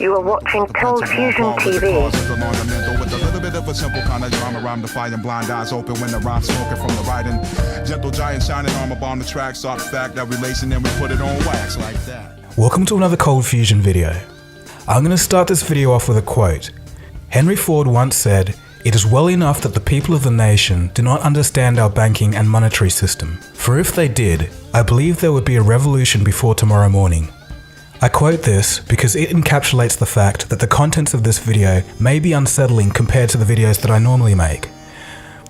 You are watching Cold Fusion TV. With a little bit of a simple kind of drama, rhyme defying, blind eyes open when the rhyme's smoking from the writing. Gentle giant shining armor bomb the track, soft fact that relation, then we put it on wax like that. Welcome to another Cold Fusion video. I'm going to start this video off with a quote. Henry Ford once said, "It is well enough that the people of the nation do not understand our banking and monetary system, for if they did, I believe there would be a revolution before tomorrow morning." I quote this because it encapsulates the fact that the contents of this video may be unsettling compared to the videos that I normally make.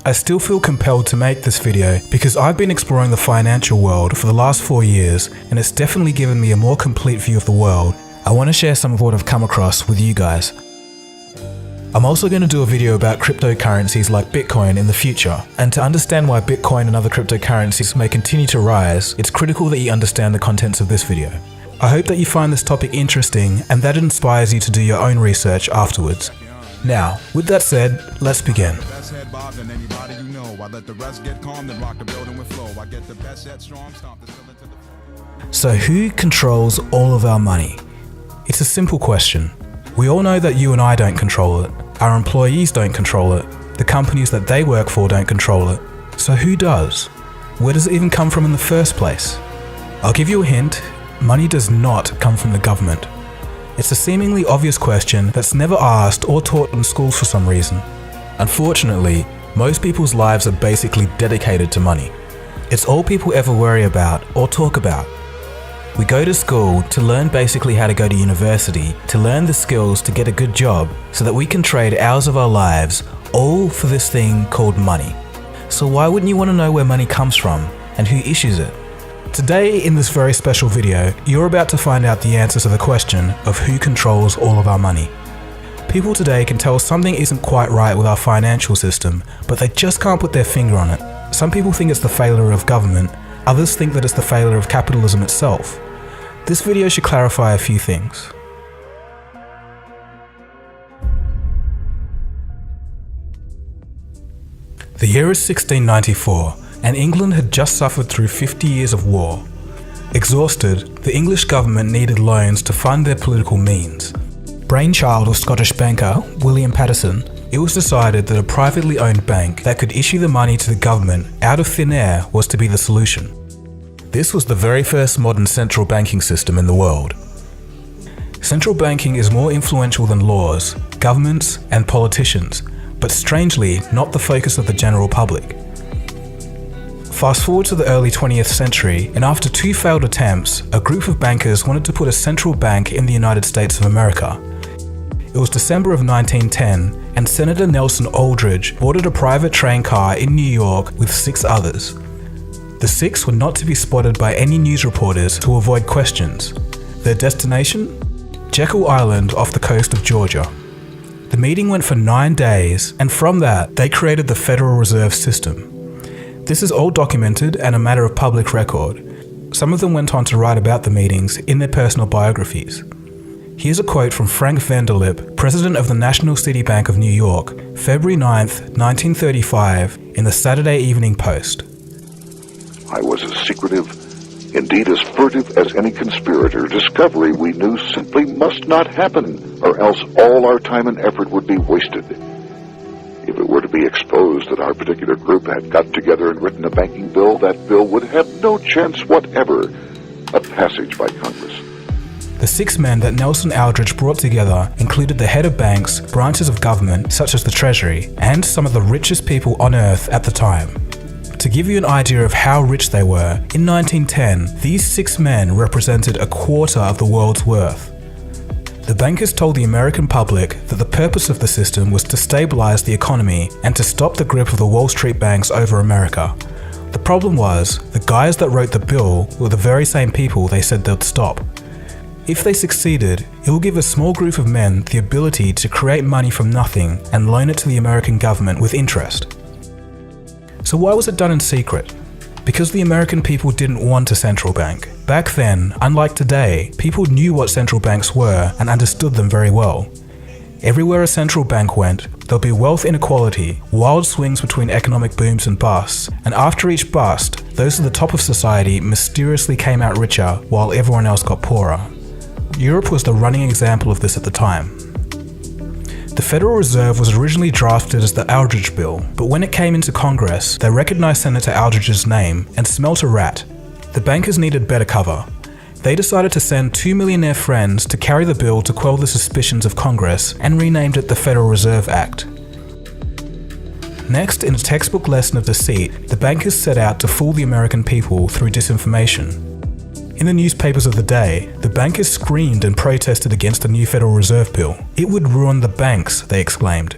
I still feel compelled to make this video because I've been exploring the financial world for the last 4 years, and it's definitely given me a more complete view of the world. I want to share some of what I've come across with you guys. I'm also going to do a video about cryptocurrencies like Bitcoin in the future, and to understand why Bitcoin and other cryptocurrencies may continue to rise, it's critical that you understand the contents of this video. I hope that you find this topic interesting and that it inspires you to do your own research afterwards. Now, with that said, let's begin. So who controls all of our money? It's a simple question. We all know that you and I don't control it. Our employees don't control it. The companies that they work for don't control it. So who does? Where does it even come from in the first place? I'll give you a hint. Money does not come from the government. It's a seemingly obvious question that's never asked or taught in schools for some reason. Unfortunately, most people's lives are basically dedicated to money. It's all people ever worry about or talk about. We go to school to learn basically how to go to university, to learn the skills to get a good job, so that we can trade hours of our lives, all for this thing called money. So why wouldn't you want to know where money comes from and who issues it? Today, in this very special video, you're about to find out the answer to the question of who controls all of our money. People today can tell something isn't quite right with our financial system, but they just can't put their finger on it. Some people think it's the failure of government, others think that it's the failure of capitalism itself. This video should clarify a few things. The year is 1694. And England had just suffered through 50 years of war. Exhausted, the English government needed loans to fund their political means. Brainchild of Scottish banker William Paterson, it was decided that a privately owned bank that could issue the money to the government out of thin air was to be the solution. This was the very first modern central banking system in the world. Central banking is more influential than laws, governments, and politicians, but strangely not the focus of the general public. Fast forward to the early 20th century, and after 2 failed attempts, a group of bankers wanted to put a central bank in the United States of America. It was December of 1910, and Senator Nelson Aldrich boarded a private train car in New York with 6 others. The 6 were not to be spotted by any news reporters to avoid questions. Their destination? Jekyll Island off the coast of Georgia. The meeting went for 9 days, and from that, they created the Federal Reserve System. This is all documented and a matter of public record. Some of them went on to write about the meetings in their personal biographies. Here's a quote from Frank Vanderlip, president of the National City Bank of New York, February 9th, 1935, in the Saturday Evening Post. "I was as secretive, indeed as furtive as any conspirator. Discovery, we knew, simply must not happen, or else all our time and effort would be wasted. If it were to be exposed that our particular group had got together and written a banking bill, that bill would have no chance whatever of passage by Congress." The 6 men that Nelson Aldrich brought together included the head of banks, branches of government such as the Treasury, and some of the richest people on earth at the time. To give you an idea of how rich they were, in 1910, these 6 men represented a quarter of the world's worth. The bankers told the American public that the purpose of the system was to stabilize the economy and to stop the grip of the Wall Street banks over America. The problem was, the guys that wrote the bill were the very same people they said they'd stop. If they succeeded, it will give a small group of men the ability to create money from nothing and loan it to the American government with interest. So why was it done in secret? Because the American people didn't want a central bank. Back then, unlike today, people knew what central banks were and understood them very well. Everywhere a central bank went, there'll be wealth inequality, wild swings between economic booms and busts, and after each bust, those at the top of society mysteriously came out richer while everyone else got poorer. Europe was the running example of this at the time. The Federal Reserve was originally drafted as the Aldrich Bill, but when it came into Congress, they recognized Senator Aldrich's name and smelt a rat. The bankers needed better cover. They decided to send two millionaire friends to carry the bill to quell the suspicions of Congress and renamed it the Federal Reserve Act. Next, in a textbook lesson of deceit, the bankers set out to fool the American people through disinformation. In the newspapers of the day, the bankers screamed and protested against the new Federal Reserve Bill. It would ruin the banks, they exclaimed.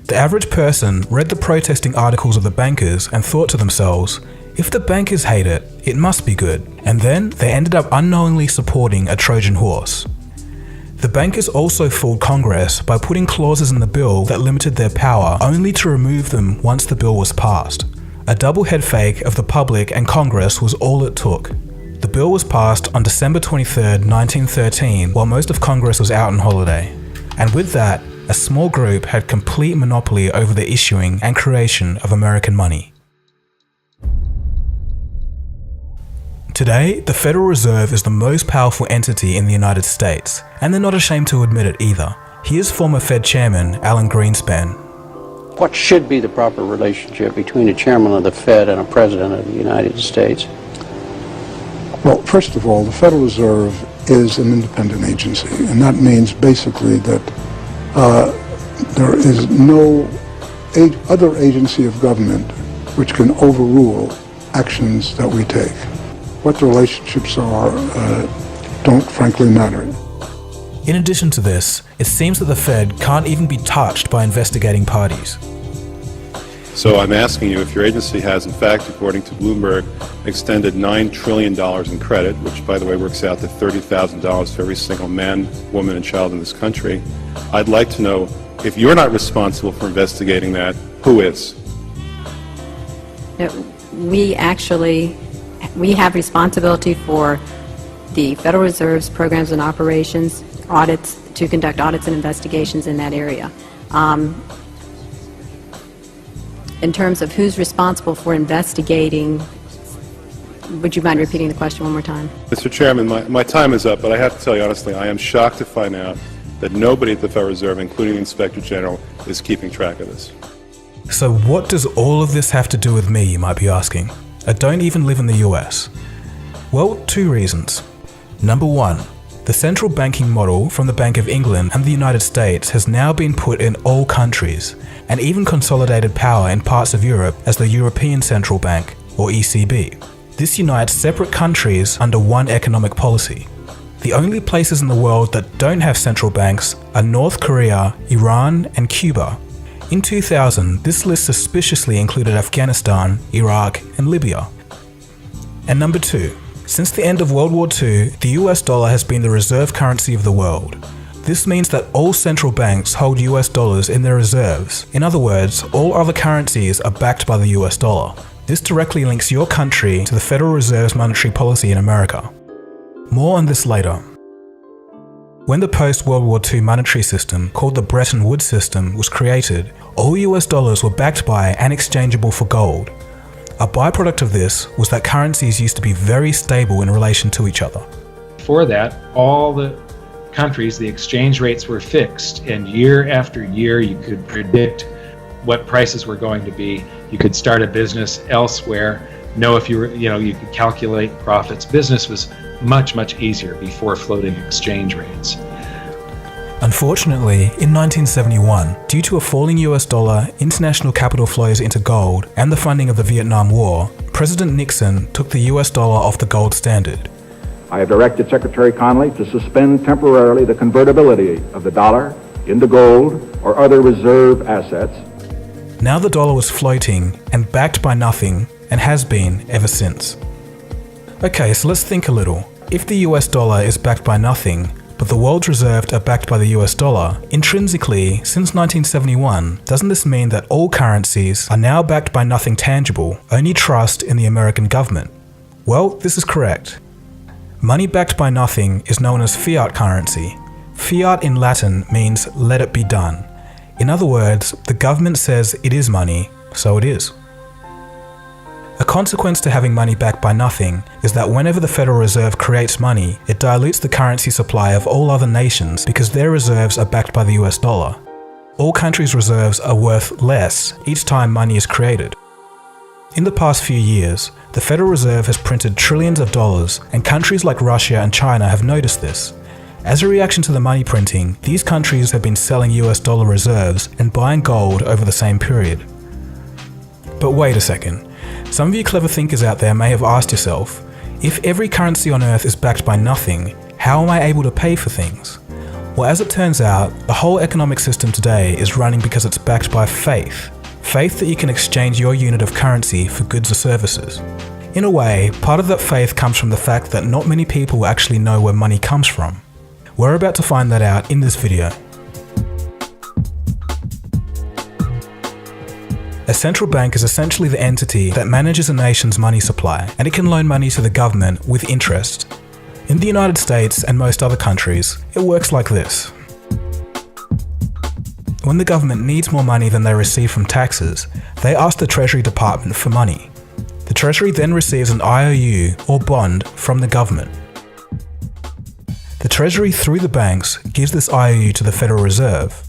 The average person read the protesting articles of the bankers and thought to themselves, if the bankers hate it, it must be good. And then they ended up unknowingly supporting a Trojan horse. The bankers also fooled Congress by putting clauses in the bill that limited their power only to remove them once the bill was passed. A double head fake of the public and Congress was all it took. The bill was passed on December 23, 1913, while most of Congress was out on holiday. And with that, a small group had complete monopoly over the issuing and creation of American money. Today, the Federal Reserve is the most powerful entity in the United States, and they're not ashamed to admit it either. Here's former Fed Chairman Alan Greenspan. What should be the proper relationship between a chairman of the Fed and a president of the United States? Well, first of all, the Federal Reserve is an independent agency, and that means basically that there is no other agency of government which can overrule actions that we take. What the relationships are don't frankly matter. In addition to this, it seems that the Fed can't even be touched by investigating parties. So I'm asking you if your agency has, in fact, according to Bloomberg, extended $9 trillion in credit, which, by the way, works out to $30,000 for every single man, woman, and child in this country. I'd like to know, if you're not responsible for investigating that, who is? We have responsibility for the Federal Reserve's programs and operations, audits, to conduct audits and investigations in that area. In terms of who's responsible for investigating, would you mind repeating the question one more time? Mr. Chairman, my time is up, but I have to tell you honestly, I am shocked to find out that nobody at the Federal Reserve, including the Inspector General, is keeping track of this. So what does all of this have to do with me, you might be asking? I don't even live in the US. Well, two reasons. Number one, the central banking model from the Bank of England and the United States has now been put in all countries, and even consolidated power in parts of Europe as the European Central Bank, or ECB. This unites separate countries under one economic policy. The only places in the world that don't have central banks are North Korea, Iran, and Cuba. In 2000, this list suspiciously included Afghanistan, Iraq, and Libya. And number two, since the end of World War II, the US dollar has been the reserve currency of the world. This means that all central banks hold US dollars in their reserves. In other words, all other currencies are backed by the US dollar. This directly links your country to the Federal Reserve's monetary policy in America. More on this later. When the post-World War II monetary system, called the Bretton Woods system, was created, all US dollars were backed by and exchangeable for gold. A byproduct of this was that currencies used to be very stable in relation to each other. Before that, all the countries, the exchange rates were fixed, and year after year you could predict what prices were going to be. You could start a business elsewhere, know if you were, you could calculate profits. Business was much, much easier before floating exchange rates. Unfortunately, in 1971, due to a falling US dollar, international capital flows into gold, and the funding of the Vietnam War, President Nixon took the US dollar off the gold standard. I have directed Secretary Connally to suspend temporarily the convertibility of the dollar into gold or other reserve assets. Now the dollar was floating and backed by nothing, and has been ever since. Okay, so let's think a little. If the US dollar is backed by nothing, but the world's reserves are backed by the US dollar, intrinsically, since 1971, doesn't this mean that all currencies are now backed by nothing tangible, only trust in the American government? Well, this is correct. Money backed by nothing is known as fiat currency. Fiat in Latin means let it be done. In other words, the government says it is money, so it is. A consequence to having money backed by nothing is that whenever the Federal Reserve creates money, it dilutes the currency supply of all other nations because their reserves are backed by the US dollar. All countries' reserves are worth less each time money is created. In the past few years, the Federal Reserve has printed trillions of dollars, and countries like Russia and China have noticed this. As a reaction to the money printing, these countries have been selling US dollar reserves and buying gold over the same period. But wait a second. Some of you clever thinkers out there may have asked yourself, if every currency on Earth is backed by nothing, how am I able to pay for things? Well, as it turns out, the whole economic system today is running because it's backed by faith. Faith that you can exchange your unit of currency for goods or services. In a way, part of that faith comes from the fact that not many people actually know where money comes from. We're about to find that out in this video. A central bank is essentially the entity that manages a nation's money supply, and it can loan money to the government with interest. In the United States and most other countries, it works like this. When the government needs more money than they receive from taxes, they ask the Treasury Department for money. The Treasury then receives an IOU or bond from the government. The Treasury, through the banks, gives this IOU to the Federal Reserve.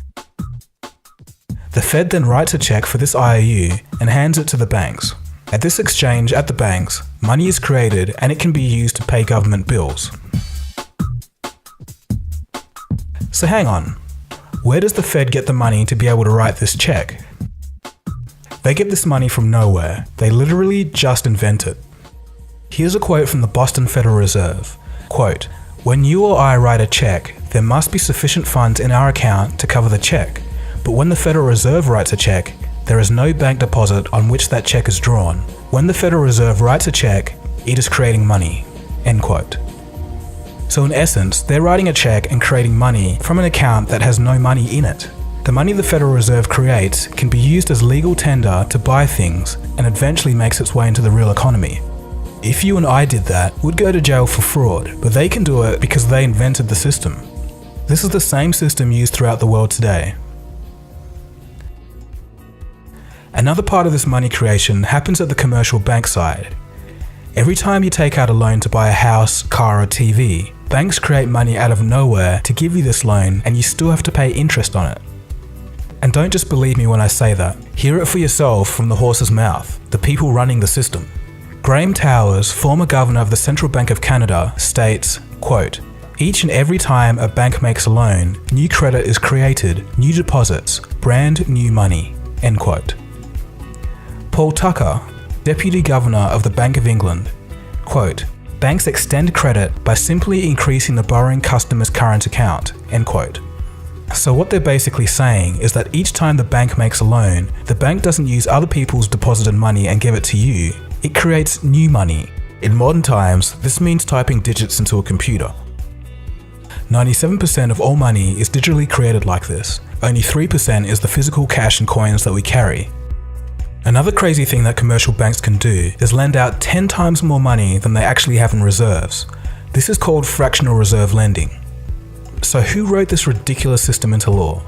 The Fed then writes a check for this IOU and hands it to the banks. At this exchange at the banks, money is created and it can be used to pay government bills. So hang on, where does the Fed get the money to be able to write this check? They get this money from nowhere. They literally just invent it. Here's a quote from the Boston Federal Reserve. Quote, "When you or I write a check, there must be sufficient funds in our account to cover the check. But when the Federal Reserve writes a check, there is no bank deposit on which that check is drawn. When the Federal Reserve writes a check, it is creating money." End quote. So in essence, they're writing a check and creating money from an account that has no money in it. The money the Federal Reserve creates can be used as legal tender to buy things and eventually makes its way into the real economy. If you and I did that, we'd go to jail for fraud, but they can do it because they invented the system. This is the same system used throughout the world today. Another part of this money creation happens at the commercial bank side. Every time you take out a loan to buy a house, car or TV, banks create money out of nowhere to give you this loan and you still have to pay interest on it. And don't just believe me when I say that. Hear it for yourself from the horse's mouth, the people running the system. Graham Towers, former governor of the Central Bank of Canada, states, quote, "Each and every time a bank makes a loan, new credit is created, new deposits, brand new money." End quote. Paul Tucker, Deputy Governor of the Bank of England, quote, "Banks extend credit by simply increasing the borrowing customer's current account." End quote. So what they're basically saying is that each time the bank makes a loan, the bank doesn't use other people's deposited money and give it to you. It creates new money. In modern times, this means typing digits into a computer. 97% of all money is digitally created like this. Only 3% is the physical cash and coins that we carry. Another crazy thing that commercial banks can do is lend out 10 times more money than they actually have in reserves. This is called fractional reserve lending. So who wrote this ridiculous system into law?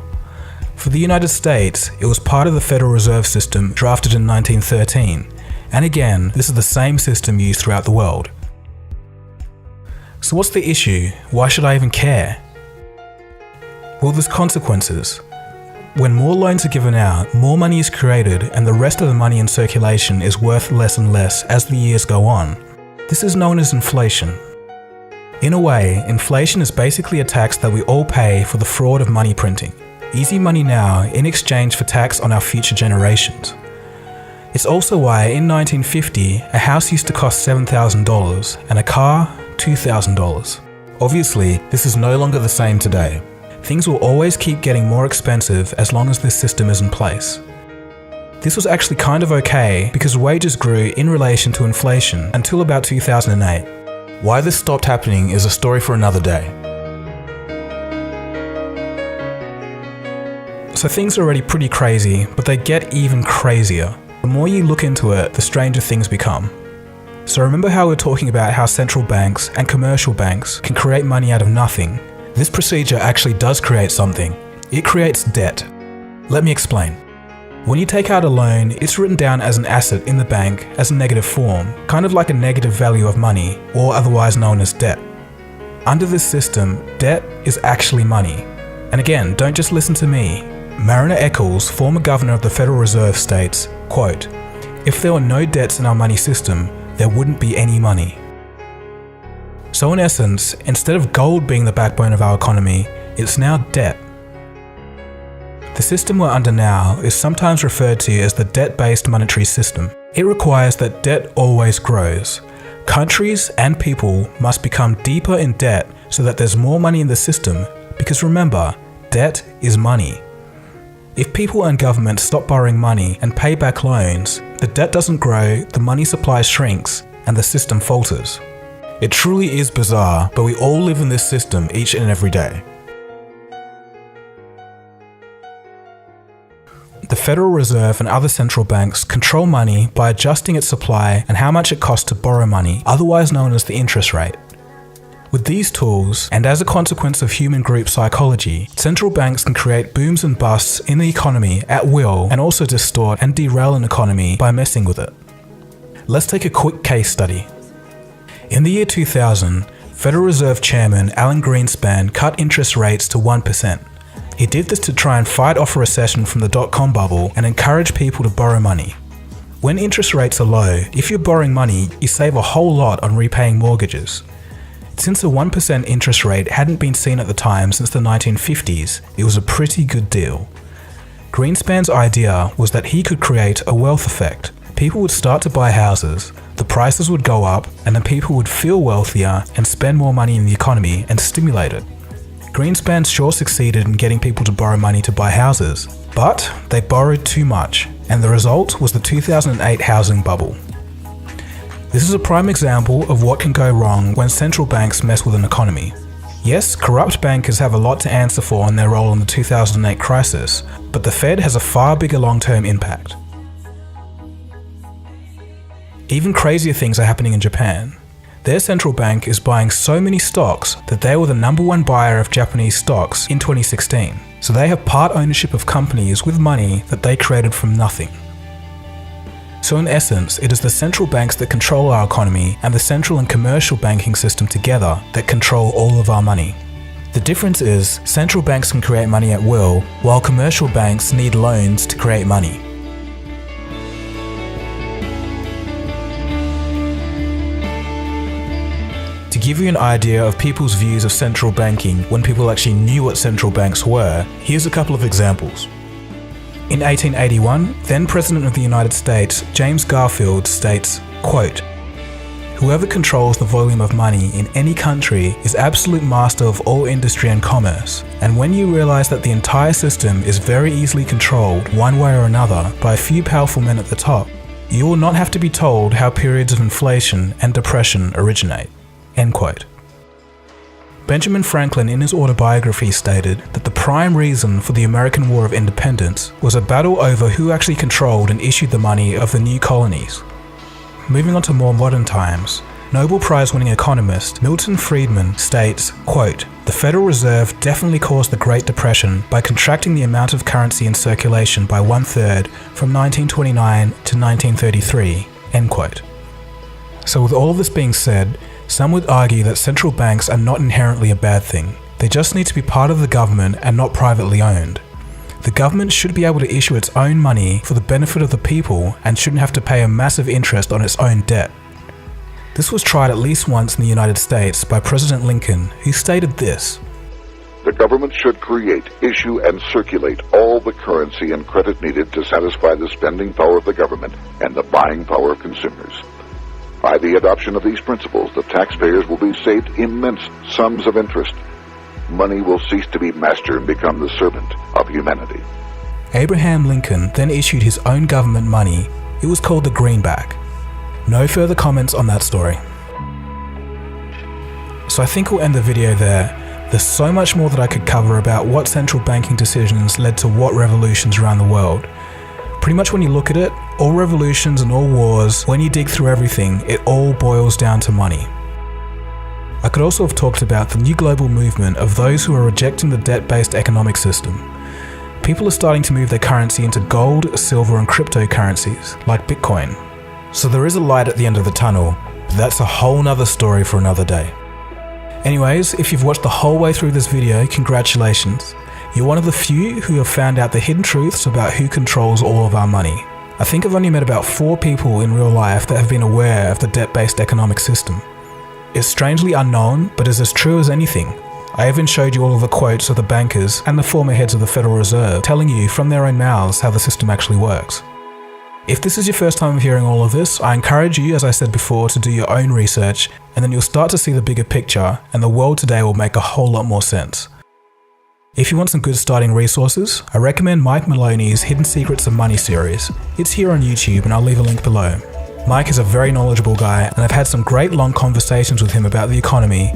For the United States, it was part of the Federal Reserve System drafted in 1913. And again, this is the same system used throughout the world. So what's the issue? Why should I even care? Well, there's consequences. When more loans are given out, more money is created and the rest of the money in circulation is worth less and less as the years go on. This is known as inflation. In a way, inflation is basically a tax that we all pay for the fraud of money printing. Easy money now in exchange for tax on our future generations. It's also why in 1950, a house used to cost $7,000 and a car, $2,000. Obviously, this is no longer the same today. Things will always keep getting more expensive as long as this system is in place. This was actually kind of okay because wages grew in relation to inflation until about 2008. Why this stopped happening is a story for another day. So things are already pretty crazy, but they get even crazier. The more you look into it, the stranger things become. So remember how we're talking about how central banks and commercial banks can create money out of nothing? This procedure actually does create something. It creates debt. Let me explain. When you take out a loan, it's written down as an asset in the bank as a negative form, kind of like a negative value of money, or otherwise known as debt. Under this system, debt is actually money. And again, don't just listen to me. Mariner Eccles, former governor of the Federal Reserve, states, quote, "If there were no debts in our money system, there wouldn't be any money." So in essence, instead of gold being the backbone of our economy, it's now debt. The system we're under now is sometimes referred to as the debt-based monetary system. It requires that debt always grows. Countries and people must become deeper in debt so that there's more money in the system, because remember, debt is money. If people and governments stop borrowing money and pay back loans, the debt doesn't grow, the money supply shrinks, and the system falters. It truly is bizarre, but we all live in this system each and every day. The Federal Reserve and other central banks control money by adjusting its supply and how much it costs to borrow money, otherwise known as the interest rate. With these tools, and as a consequence of human group psychology, central banks can create booms and busts in the economy at will and also distort and derail an economy by messing with it. Let's take a quick case study. In the year 2000, Federal Reserve Chairman Alan Greenspan cut interest rates to 1%. He did this to try and fight off a recession from the dot-com bubble and encourage people to borrow money. When interest rates are low, if you're borrowing money, you save a whole lot on repaying mortgages. Since a 1% interest rate hadn't been seen at the time since the 1950s, it was a pretty good deal. Greenspan's idea was that he could create a wealth effect. People would start to buy houses, the prices would go up, and then people would feel wealthier and spend more money in the economy and stimulate it. Greenspan sure succeeded in getting people to borrow money to buy houses, but they borrowed too much, and the result was the 2008 housing bubble. This is a prime example of what can go wrong when central banks mess with an economy. Yes, corrupt bankers have a lot to answer for in their role in the 2008 crisis, but the Fed has a far bigger long-term impact. Even crazier things are happening in Japan. Their central bank is buying so many stocks that they were the #1 buyer of Japanese stocks in 2016. So they have part ownership of companies with money that they created from nothing. So in essence, it is the central banks that control our economy and the central and commercial banking system together that control all of our money. The difference is, central banks can create money at will, while commercial banks need loans to create money. To give you an idea of people's views of central banking when people actually knew what central banks were, here's a couple of examples. In 1881, then President of the United States, James Garfield, states, quote, "Whoever controls the volume of money in any country is absolute master of all industry and commerce, and when you realize that the entire system is very easily controlled one way or another by a few powerful men at the top, you will not have to be told how periods of inflation and depression originate." End quote. Benjamin Franklin in his autobiography stated that the prime reason for the American War of Independence was a battle over who actually controlled and issued the money of the new colonies. Moving on to more modern times, Nobel Prize-winning economist Milton Friedman states, quote, "The Federal Reserve definitely caused the Great Depression by contracting the amount of currency in circulation by 1/3 from 1929 to 1933, end quote. So with all of this being said, some would argue that central banks are not inherently a bad thing. They just need to be part of the government and not privately owned. The government should be able to issue its own money for the benefit of the people and shouldn't have to pay a massive interest on its own debt. This was tried at least once in the United States by President Lincoln, who stated this: "The government should create, issue, and circulate all the currency and credit needed to satisfy the spending power of the government and the buying power of consumers. By the adoption of these principles, the taxpayers will be saved immense sums of interest. Money will cease to be master and become the servant of humanity." Abraham Lincoln then issued his own government money. It was called the greenback. No further comments on that story. So I think we'll end the video there. There's so much more that I could cover about what central banking decisions led to what revolutions around the world. Pretty much when you look at it, all revolutions and all wars, when you dig through everything, it all boils down to money. I could also have talked about the new global movement of those who are rejecting the debt-based economic system. people are starting to move their currency into gold, silver and cryptocurrencies, like Bitcoin. So there is a light at the end of the tunnel, but that's a whole nother story for another day. Anyways, if you've watched the whole way through this video, congratulations. You're one of the few who have found out the hidden truths about who controls all of our money. I think I've only met about 4 people in real life that have been aware of the debt-based economic system. It's strangely unknown, but is as true as anything. I even showed you all of the quotes of the bankers and the former heads of the Federal Reserve telling you from their own mouths how the system actually works. If this is your first time of hearing all of this, I encourage you, as I said before, to do your own research, and then you'll start to see the bigger picture, and the world today will make a whole lot more sense. If you want some good starting resources, I recommend Mike Maloney's Hidden Secrets of Money series. It's here on YouTube, and I'll leave a link below. Mike is a very knowledgeable guy, and I've had some great long conversations with him about the economy.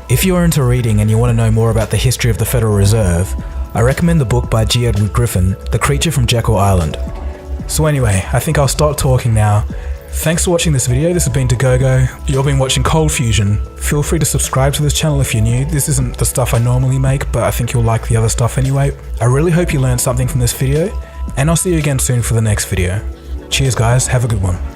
If you are into reading and you want to know more about the history of the Federal Reserve, I recommend the book by G. Edward Griffin, The Creature from Jekyll Island. So anyway, I think I'll stop talking now. Thanks for watching this video. This has been Dagogo. You've been watching Cold Fusion. Feel free to subscribe to this channel if you're new. This isn't the stuff I normally make, but I think you'll like the other stuff anyway. I really hope you learned something from this video, and I'll see you again soon for the next video. Cheers guys, have a good one.